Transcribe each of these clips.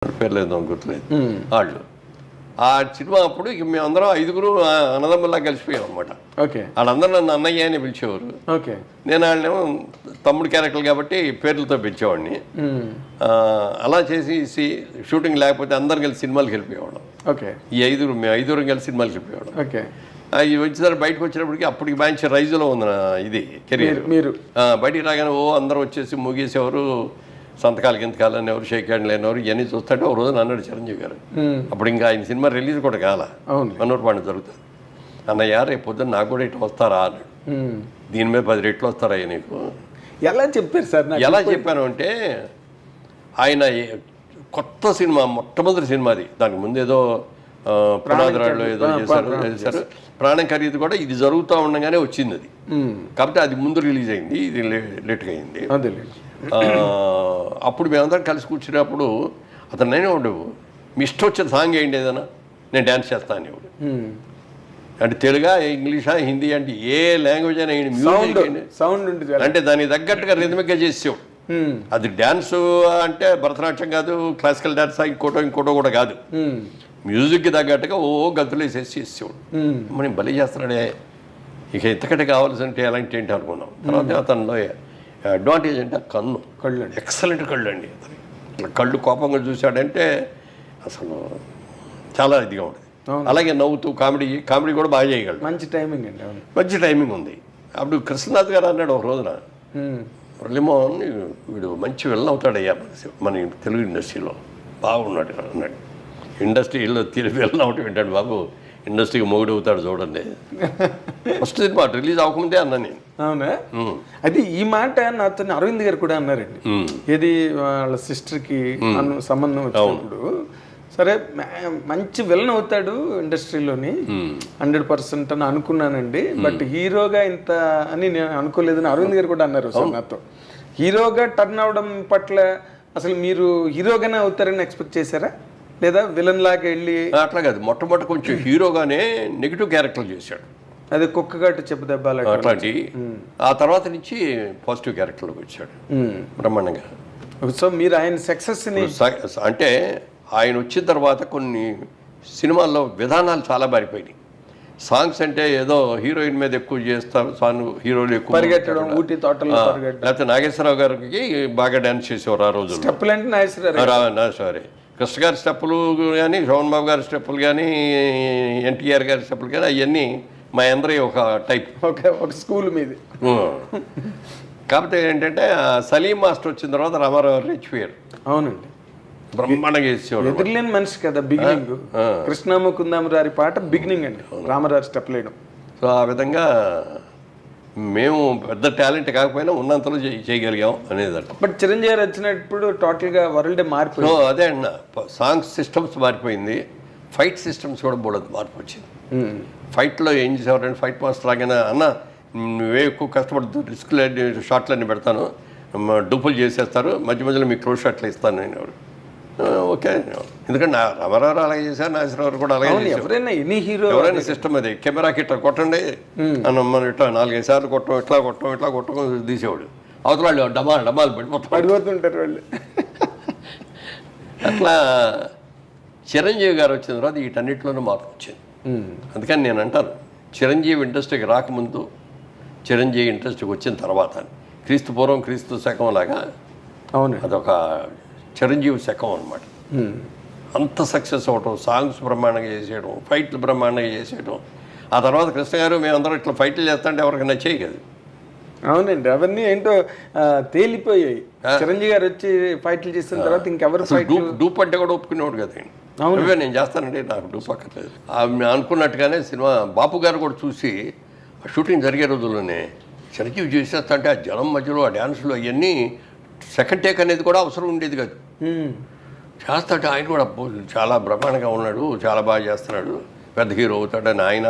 పేరు లేదు గుర్తులేదు వాళ్ళు. ఆ సినిమా అప్పుడు ఇక మేమందరం 5గురు అన్నదమ్ముల్లా కలిసిపోయాం అనమాట. ఓకే. వాళ్ళందరూ నన్ను అన్నయ్య అని పిలిచేవారు. ఓకే. నేను వాళ్ళేమో తమ్ముడు క్యారెక్టర్ కాబట్టి పేర్లతో పిలిచేవాడిని. అలా చేసి షూటింగ్ లేకపోతే అందరం కలిసి సినిమాలకు వెళ్ళిపోయేవాళ్ళం. ఓకే. మేము 5గురం కలిసి సినిమాలకు వెళ్ళిపోయేవాళ్ళం. ఓకే. ఇవి వచ్చేసరి బయటకు వచ్చినప్పటికి అప్పటికి మంచి రైజులో ఉంది ఇది కెరీర్. మీరు బయటికి రాగానే అందరూ వచ్చేసి ముగేసేవారు, సంతకాలు గింతకాలు అనేవారు, షేక్ హ్యాండ్ లేనివారు. ఇవన్నీ చూస్తుంటే ఒక రోజు అన్నాడు చిరంజీవి గారు. అప్పుడు ఇంకా ఆయన సినిమా రిలీజ్ కూడా కాల, మనోరు పండుగ జరుగుతుంది. అన్నయ్య రేపు పొద్దున్న నాకు కూడా ఇట్లా వస్తారా అన్నాడు. దీని మీద 10 రెట్లు వస్తారయ్యా నీకు. ఎలా చెప్పారు సార్? ఎలా చెప్పాను అంటే, ఆయన కొత్త సినిమా, మొట్టమొదటి సినిమా అది. దానికి ముందు ఏదో పునాదిరాళ్ళు ఏదో చేశారు. ప్రాణం ఖరీదు కూడా ఇది జరుగుతూ ఉండగానే వచ్చింది అది. కాబట్టి అది ముందు రిలీజ్ అయింది, ఇది లేట్గా అయింది. అప్పుడు మేమందరం కలిసి కూర్చున్నప్పుడు అతను నేనే ఉండవు, మీ ఇష్టం వచ్చిన సాంగ్ ఏంటి ఏదైనా, నేను డ్యాన్స్ చేస్తాను అనేవాడు. అంటే తెలుగా, ఇంగ్లీషా, హిందీ అంటే ఏ లాంగ్వేజ్ అయినా మ్యూజిక్ అంటే దానికి తగ్గట్టుగా రిథమిక్గా చేసేవాడు. అది డ్యాన్స్ అంటే భరతనాట్యం కాదు, క్లాసికల్ డ్యాన్స్ ఇంకోటో కూడా కాదు, మ్యూజిక్కి తగ్గట్టుగా గంతులు వేసేసి చేసేవాడు. మనం బలి చేస్తున్నాడే, ఇక ఇంతకంటే కావాల్సింటే ఎలాంటి ఏంటి అనుకున్నాం. తర్వాత అతనిలో అడ్వాంటేజ్ అంటే కళ్ళు అండి, ఎక్సలెంట్ కళ్ళు అండి. అతని కళ్ళు కోపంగా చూశాడంటే అసలు చాలా ఇదిగా ఉంటుంది. అలాగే నవ్వుతూ కామెడీ కూడా బాగా చేయగలడు. మంచి టైమింగ్ అండి. మంచి టైమింగ్ ఉంది. అప్పుడు కృష్ణనాథ్ గారు అన్నాడు ఒక రోజున, మురళీమోహన్ వీడు మంచి విలన్ అవుతాడయ్యా మన తెలుగు ఇండస్ట్రీలో, బాగున్నాడు అన్నాడు. ఇండస్ట్రీలో విలన్ అవటం ఏంటాడు బాబు, ఇండస్ట్రీకి మొగుడు అవుతాడు చూడండి. ఫస్ట్ సినిమా రిలీజ్ అవ్వకముందే అన్నా నేను. అవునా? అది ఈ మాట నాతో అరవింద్ గారు కూడా అన్నారండి. ఏది వాళ్ళ సిస్టర్కి సంబంధం వచ్చినప్పుడు, సరే మంచి విలన్ అవుతాడు ఇండస్ట్రీలోని 100% అని అనుకున్నానండి, బట్ హీరోగా ఇంత అని నేను అనుకోలేదని అరవింద్ గారు కూడా అన్నారు సార్ నాతో. హీరోగా టర్న్ అవడం పట్ల అసలు మీరు హీరోగానే అవుతారని ఎక్స్పెక్ట్ చేశారా, లేదా విలన్ లాగా వెళ్ళి? అట్లా కాదు, మొట్టమొదటి కొంచెం హీరోగానే నెగిటివ్ క్యారెక్టర్ చేశాడు. అదే కుక్కగాటు చెప్పు దెబ్బలు అట్లాంటి. ఆ తర్వాత నుంచి పాజిటివ్ క్యారెక్టర్లోకి వచ్చాడు బ్రహ్మాండంగా. సో మీరు ఆయన సక్సెస్ని అంటే ఆయన వచ్చిన తర్వాత కొన్ని సినిమాల్లో విధానాలు చాలా మారిపోయినాయి. సాంగ్స్ అంటే ఏదో హీరోయిన్ మీద ఎక్కువ చేస్తారు, సాంగ్ హీరోలు ఎక్కువ పరిగెట్టడం, ఊటీ తోటలో లేకపోతే నాగేశ్వరరావు గారికి బాగా డ్యాన్స్ చేసేవారు ఆ రోజు. స్టెప్పులు అంటే నాగేశ్వరరావు, సారీ కృష్ణ గారి స్టెప్పులు కానీ, శోభన్ బాబు గారి స్టెప్పులు కానీ, ఎన్టీఆర్ గారి స్టెప్పులు కానీ, అవన్నీ మా అందరి ఒక టైప్, ఒక స్కూల్ మీద. కాకపోతే ఏంటంటే సలీం మాస్టర్ వచ్చిన తర్వాత రామారావు గారు రెచ్చిపోయారు. అవునండి, బ్రహ్మాండంగా చేసేవాడు. ఎదురులేని మనిషి కదా బిగినింగ్. కృష్ణమ్మ కుందామరారి పాట బిగినింగ్ అండి, రామారావు స్టెప్ లేయడం. సో ఆ విధంగా మేము పెద్ద టాలెంట్ కాకపోయినా ఉన్నంతలో చేయగలిగాం అనేది. బట్ చిరంజీవి గారు వచ్చినప్పుడు టోటల్గా వరల్డ్ మారిపోయింది. అదే అన్న, సాంగ్ సిస్టమ్స్ మారిపోయింది, ఫైట్ సిస్టమ్స్ కూడా బోడదు మార్పు వచ్చింది. ఫైట్లో ఏం చేసేవారంటే, ఫైట్ మాస్టర్ లాగానే అన్న నువ్వే ఎక్కువ కష్టపడుతూ రిస్క్లన్నీ షాట్లన్నీ పెడతాను, డూపులు చేసేస్తారు, మధ్య మధ్యలో మీకు క్లోజ్ షాట్లు ఇస్తాను నేను. ఎవరు ఓకే, ఎందుకంటే రామారావు అలాగే చేశారు, నాగేశ్వరరావు కూడా అలాగే చేశారు. ఎవరైనా ఎనీ హీరో ఎవరైనా సిస్టమ్ అది, కెమెరాకి ఇట్లా కొట్టండి అని మనం ఇట్లా 4-5 సార్లు ఇట్లా కొట్టడం తీసేవాడు. అవతల వాళ్ళు డమాలు పడిపోతుంటారు వాళ్ళు. అట్లా చిరంజీవి గారు వచ్చిన తర్వాత వీటన్నిటిలోనూ మార్పు వచ్చింది. అందుకని నేను అంటాను, చిరంజీవి ఇండస్ట్రీకి రాకముందు, చిరంజీవి ఇండస్ట్రీకి వచ్చిన తర్వాత, క్రీస్తు పూర్వం క్రీస్తు శకం లాగా అవును అదొక చిరంజీవి శకం అనమాట. అంత సక్సెస్ అవ్వటం, సాంగ్స్ బ్రహ్మాండంగా చేసేయడం, ఫైట్లు బ్రహ్మాండంగా చేసేయడం. ఆ తర్వాత కృష్ణ గారు మేమందరం ఇట్లా ఫైట్లు చేస్తుంటే ఎవరికి నచ్చేయి కదా. అవునండి, అవన్నీ ఏంటో తేలిపోయాయి. చిరంజీవి గారు వచ్చి ఫైట్లు చేసిన తర్వాత ఇంకెవరు డూప్ అంటే కూడా ఒప్పుకునేవాడు కదా. అవే నేను చేస్తానండి, నాకు డూప్ అక్కర్లేదు అనుకున్నట్టుగానే సినిమా. బాపు గారు కూడా చూసి షూటింగ్ జరిగే రోజుల్లోనే చిరంజీవి చేసేస్తంటే ఆ జనం మధ్యలో ఆ డ్యాన్సులు అవన్నీ సెకండ్ టేక్ అనేది కూడా అవసరం ఉండేది కాదు. చేస్తాడు ఆయన కూడా చాలా బ్రహ్మాండంగా ఉన్నాడు, చాలా బాగా చేస్తున్నాడు, పెద్ద హీరో అవుతాడని ఆయన.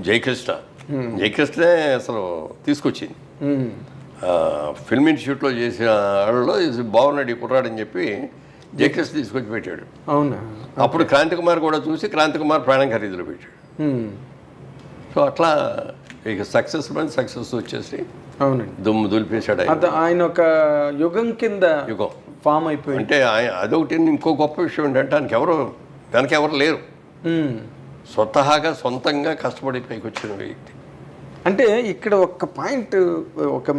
జయకృష్ణే అసలు తీసుకొచ్చింది. ఫిల్మ్ ఇన్స్టిట్యూట్లో చేసిన వాళ్ళలో బాగున్నాడు ఈ కుర్రాడని చెప్పి జయకృష్ణ తీసుకొచ్చి పెట్టాడు. అవునా? అప్పుడు క్రాంతి కుమార్ కూడా చూసి క్రాంతి కుమార్ ప్రాణం ఖరీదులో పెట్టాడు. సో అట్లా ఇక సక్సెస్ వచ్చేసి అవునండి దుమ్ము దులిపేశాడు ఆయన. ఒక యుగం కింద ఫామ్ అయిపోయి అంటే అదొకటి. ఇంకో గొప్ప విషయం ఏంటంటే వెనక ఎవరు లేరు. స్వతహాగా సొంతంగా కష్టపడి పైకి వచ్చిన వ్యక్తి. అంటే ఇక్కడ ఒక్క పాయింట్,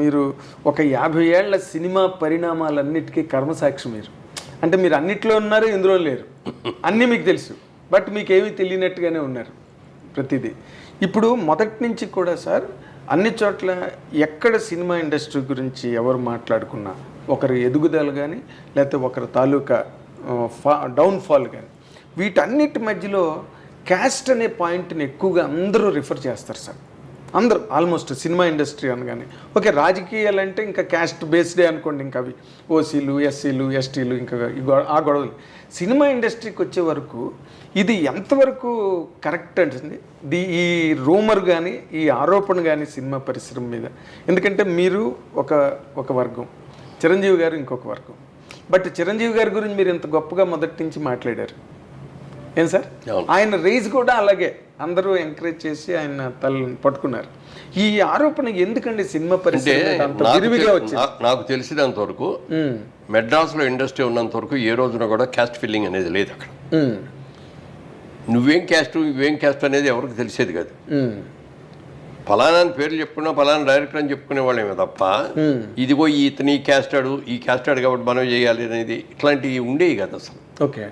మీరు ఒక 50 ఏళ్ల సినిమా పరిణామాలన్నిటికీ కర్మసాక్షి మీరు. అంటే మీరు అన్నిట్లో ఉన్నారు, ఇందులో లేరు, అన్నీ మీకు తెలుసు, బట్ మీకేమీ తెలియనట్టుగానే ఉన్నారు ప్రతిదీ. ఇప్పుడు మొదటి నుంచి కూడా సార్ అన్ని చోట్ల ఎక్కడ సినిమా ఇండస్ట్రీ గురించి ఎవరు మాట్లాడుకున్నా ఒకరి ఎదుగుదల కానీ లేకపోతే ఒకరి తాలూకా డౌన్ఫాల్ కానీ వీటన్నిటి మధ్యలో క్యాస్ట్ అనే పాయింట్ని ఎక్కువగా అందరూ రిఫర్ చేస్తారు సార్. అందరూ ఆల్మోస్ట్ సినిమా ఇండస్ట్రీ అనగానే ఓకే, రాజకీయాలు అంటే ఇంకా క్యాస్ట్ బేస్డే అనుకోండి, ఇంకా అవి ఓసీలు, ఎస్సీలు, ఎస్టీలు, ఇంకా ఆ గొడవలు. సినిమా ఇండస్ట్రీకి వచ్చే వరకు ఇది ఎంతవరకు కరెక్ట్ అంటుంది ఈ రూమర్ కానీ ఈ ఆరోపణ కానీ సినిమా పరిశ్రమ మీద? ఎందుకంటే మీరు ఒక వర్గం, చిరంజీవి గారు ఇంకొక వర్గం. బట్ చిరంజీవి గారి గురించి మీరు ఇంత గొప్పగా మొదటి నుంచి మాట్లాడారు ఏం సార్? ఆయన రేజ్ కూడా అలాగే అందరూ ఎంకరేజ్ చేసి ఆయన తలని పట్టుకున్నారు. ఈ ఆరోపణ ఎందుకండి సినిమా పరిశ్రమ విరివిగా వచ్చింది? నాకు తెలిసినంత వరకు మెడ్రాస్లో ఇండస్ట్రీ ఉన్నంత వరకు ఏ రోజున కూడా క్యాస్ట్ ఫిల్లింగ్ అనేది లేదు అక్కడ. నువ్వేం క్యాస్ట్ అనేది ఎవరికి తెలిసేది కాదు. ఫలానా పేర్లు చెప్పుకున్నా ఫలానా డైరెక్టర్ అని చెప్పుకునే వాళ్ళేమే తప్ప ఇదిగో ఇతని ఈ క్యాస్ట్ ఆడు కాబట్టి మనం చేయాలి అనేది ఇట్లాంటివి ఉండేవి కదా అసలు. ఓకే.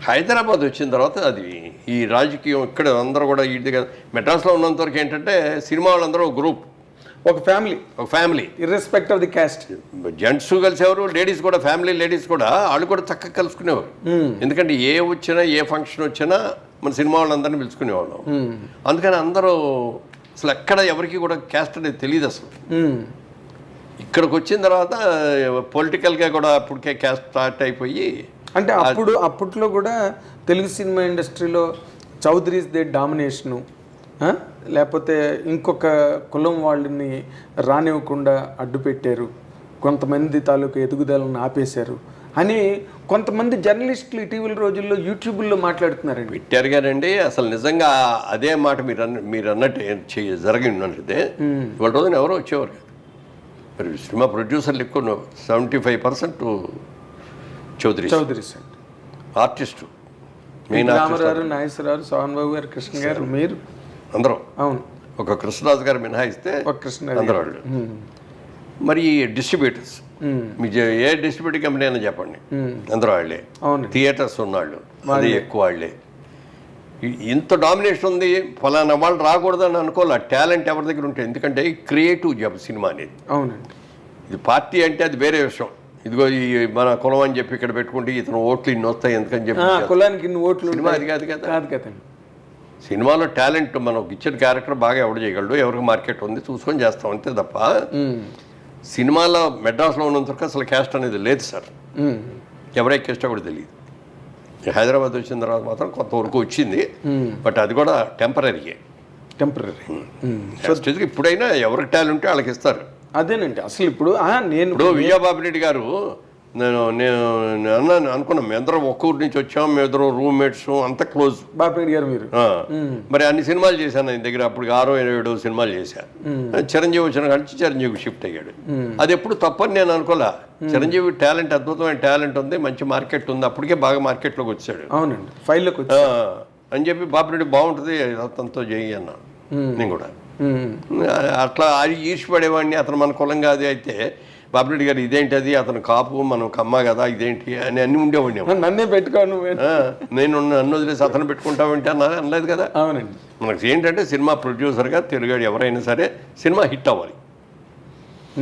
హైదరాబాద్ వచ్చిన తర్వాత అది ఈ రాజకీయం ఇక్కడ అందరూ కూడా ఇది మెడ్రాస్లో ఉన్నంత వరకు ఏంటంటే సినిమా వాళ్ళందరూ ఒక గ్రూప్, ఒక family irrespective of the caste. Gents కలిసేవారు, లేడీస్ కూడా, ఫ్యామిలీ లేడీస్ కూడా వాళ్ళు కూడా చక్కగా కలుసుకునేవారు. ఎందుకంటే ఏ వచ్చినా ఏ ఫంక్షన్ వచ్చినా మన సినిమా వాళ్ళందరినీ పిలుచుకునేవాళ్ళం. అందుకని అందరూ అసలు ఎక్కడ ఎవరికి కూడా క్యాస్ట్ అనేది తెలియదు అసలు. ఇక్కడికి వచ్చిన తర్వాత పొలిటికల్గా కూడా అప్పటికే క్యాస్ట్ స్టార్ట్ అయిపోయి, అంటే అప్పట్లో కూడా తెలుగు సినిమా ఇండస్ట్రీలో చౌదరీస్ దే డామినేషను, లేకపోతే ఇంకొక కులం వాళ్ళని రానివ్వకుండా అడ్డు పెట్టారు, కొంతమంది తాలూకు ఎదుగుదలను ఆపేశారు అని కొంతమంది జర్నలిస్టులు ఇటీవల రోజుల్లో యూట్యూబ్లో మాట్లాడుతున్నారండి. పెట్టారు గారండి. అసలు నిజంగా అదే మాట మీరు అన్నట్టు జరిగి ఉన్నట్లయితే ఇవాళ రోజున ఎవరో వచ్చేవారు కాదు. మరి సినిమా ప్రొడ్యూసర్లు ఎక్కువ 75% చౌదరీస్ ఆర్టిస్టు, మెయిన్ రామారావు, నాగేశ్వరరావు, సోహన్ బాబు గారు, కృష్ణ గారు, మీరు అందరూ. అవును. ఒక కృష్ణరాజు గారు మినహాయిస్తే అందరూ వాళ్ళు. మరి డిస్ట్రిబ్యూటర్స్, మీ ఏ డిస్ట్రిబ్యూటర్ కంపెనీ అయినా చెప్పండి, అందరూ వాళ్ళే. థియేటర్స్ ఉన్నవాళ్ళు అది ఎక్కువ వాళ్ళే. ఇంత డామినేషన్ ఉంది, ఫలానా వాళ్ళు రాకూడదని అనుకోవాలి. టాలెంట్ ఎవరి దగ్గర ఉంటుంది. ఎందుకంటే క్రియేటివ్ జాబ్ సినిమా అనేది. అవునండి. ఇది పార్టీ అంటే అది వేరే విషయం. ఇదిగో ఈ మన కులం అని చెప్పి ఇక్కడ పెట్టుకుంటే ఇతను ఓట్లు ఇన్ని వస్తాయి ఎందుకని చెప్పి కులానికి ఇన్ని ఓట్లు, సినిమా అది కాదు కదండి. సినిమాలో టాలెంట్ మనకు ఇచ్చిన క్యారెక్టర్ బాగా ఎవడు చేయగలడు, ఎవరికి మార్కెట్ ఉంది చూసుకొని చేస్తాం అంతే తప్ప సినిమాలో మెడ్రాస్లో ఉన్నంతవరకు అసలు క్యాస్ట్ అనేది లేదు సార్. ఎవరై క్యాస్ట్ కూడా తెలియదు. హైదరాబాద్ వచ్చిన తర్వాత మాత్రం కొంతవరకు వచ్చింది, బట్ అది కూడా టెంపరీ. ఇప్పుడైనా ఎవరికి టాలెంట్ ఉంటే వాళ్ళకి ఇస్తారు. అదేనండి అసలు ఇప్పుడు విజయబాబు రెడ్డి గారు నేను అన్నాను అనుకున్నాం, మేమిద్దరం ఒక్క ఊరి నుంచి వచ్చాం, మేమిద్దరం రూమ్మేట్స్, అంత క్లోజ్. బాపిరెడ్డి గారు మీరు మరి అన్ని సినిమాలు చేశాను ఆయన దగ్గర. అప్పుడు 6-7 సినిమాలు చేశాను. చిరంజీవి వచ్చిన కానీ చిరంజీవి షిఫ్ట్ అయ్యాడు. అది ఎప్పుడు తప్పని నేను అనుకోలే. చిరంజీవి టాలెంట్, అద్భుతమైన టాలెంట్ ఉంది, మంచి మార్కెట్ ఉంది, అప్పటికే బాగా మార్కెట్లోకి వచ్చాడు. అవునండి, ఫైల్లోకి అని చెప్పి బాపిరెడ్డి బాగుంటుంది అతనితో చేయి అన్నాను నేను కూడా. అట్లా అది ఈర్చిపడేవాడిని. అతను మన కులం కాదు అయితే బాపిరెడ్డి గారు ఇదేంటి, అది అతను కాపు మనం కమ్మ కదా ఇదేంటి అని అన్ని ఉండేవాడిని. నన్నే పెట్టుకోను, నేను నన్ను వదిలేసి అతను పెట్టుకుంటామంటే అనలేదు కదా. అవునండి. మనకు ఏంటంటే సినిమా ప్రొడ్యూసర్గా తెలుగాడు ఎవరైనా సరే సినిమా హిట్ అవ్వాలి,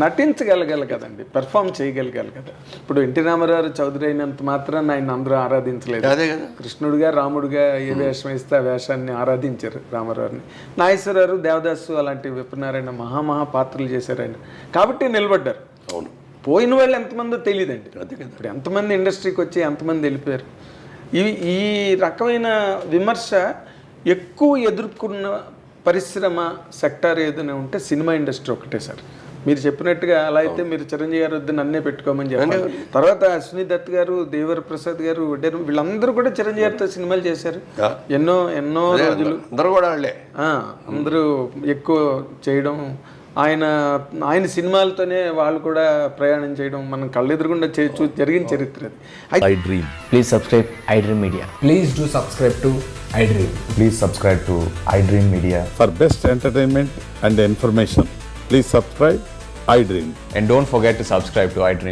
నటించగలగాలి కదండి, పెర్ఫామ్ చేయగలగాలి కదా. ఇప్పుడు ఎన్టీ రామారావు చౌదరి అయినంత మాత్రాన్ని ఆయన అందరూ ఆరాధించలేదు. అదే కదా, కృష్ణుడిగా రాముడిగా ఏ వేషం ఇస్తే ఆ వేషాన్ని ఆరాధించారు రామారావుని. నాగేశ్వరరావు, దేవదాసు అలాంటి విప్రనారాయణ మహా పాత్రలు చేశారు ఆయన, కాబట్టి నిలబడ్డారు. అవును. పోయిన వాళ్ళు ఎంతమందో తెలియదండి. ఇప్పుడు ఎంతమంది ఇండస్ట్రీకి వచ్చి ఎంతమంది వెళ్ళిపోయారు. ఈ రకమైన విమర్శ ఎక్కువ ఎదుర్కొన్న పరిశ్రమ సెక్టార్ ఏదైనా ఉంటే సినిమా ఇండస్ట్రీ ఒకటే సార్. మీరు చెప్పినట్టుగా అలా అయితే మీరు చిరంజీవి గారు వద్ద నన్నే పెట్టుకోమని చెప్పారు. తర్వాత అశ్విని దత్ గారు, దేవర ప్రసాద్ గారు, వీళ్ళందరూ కూడా చిరంజీవి గారితో సినిమాలు చేశారు. ఎన్నో రోజులు అందరూ ఎక్కువ చేయడం, ఆయన సినిమాలతోనే వాళ్ళు కూడా ప్రయాణం చేయడం మనం కళ్ళెదురుగుండా జరిగిన చరిత్ర అది. I Dream. Please subscribe iDream Media. Please do subscribe to iDream. Please subscribe to iDream Media. For best entertainment and information, please subscribe iDream. And don't forget to subscribe to iDream.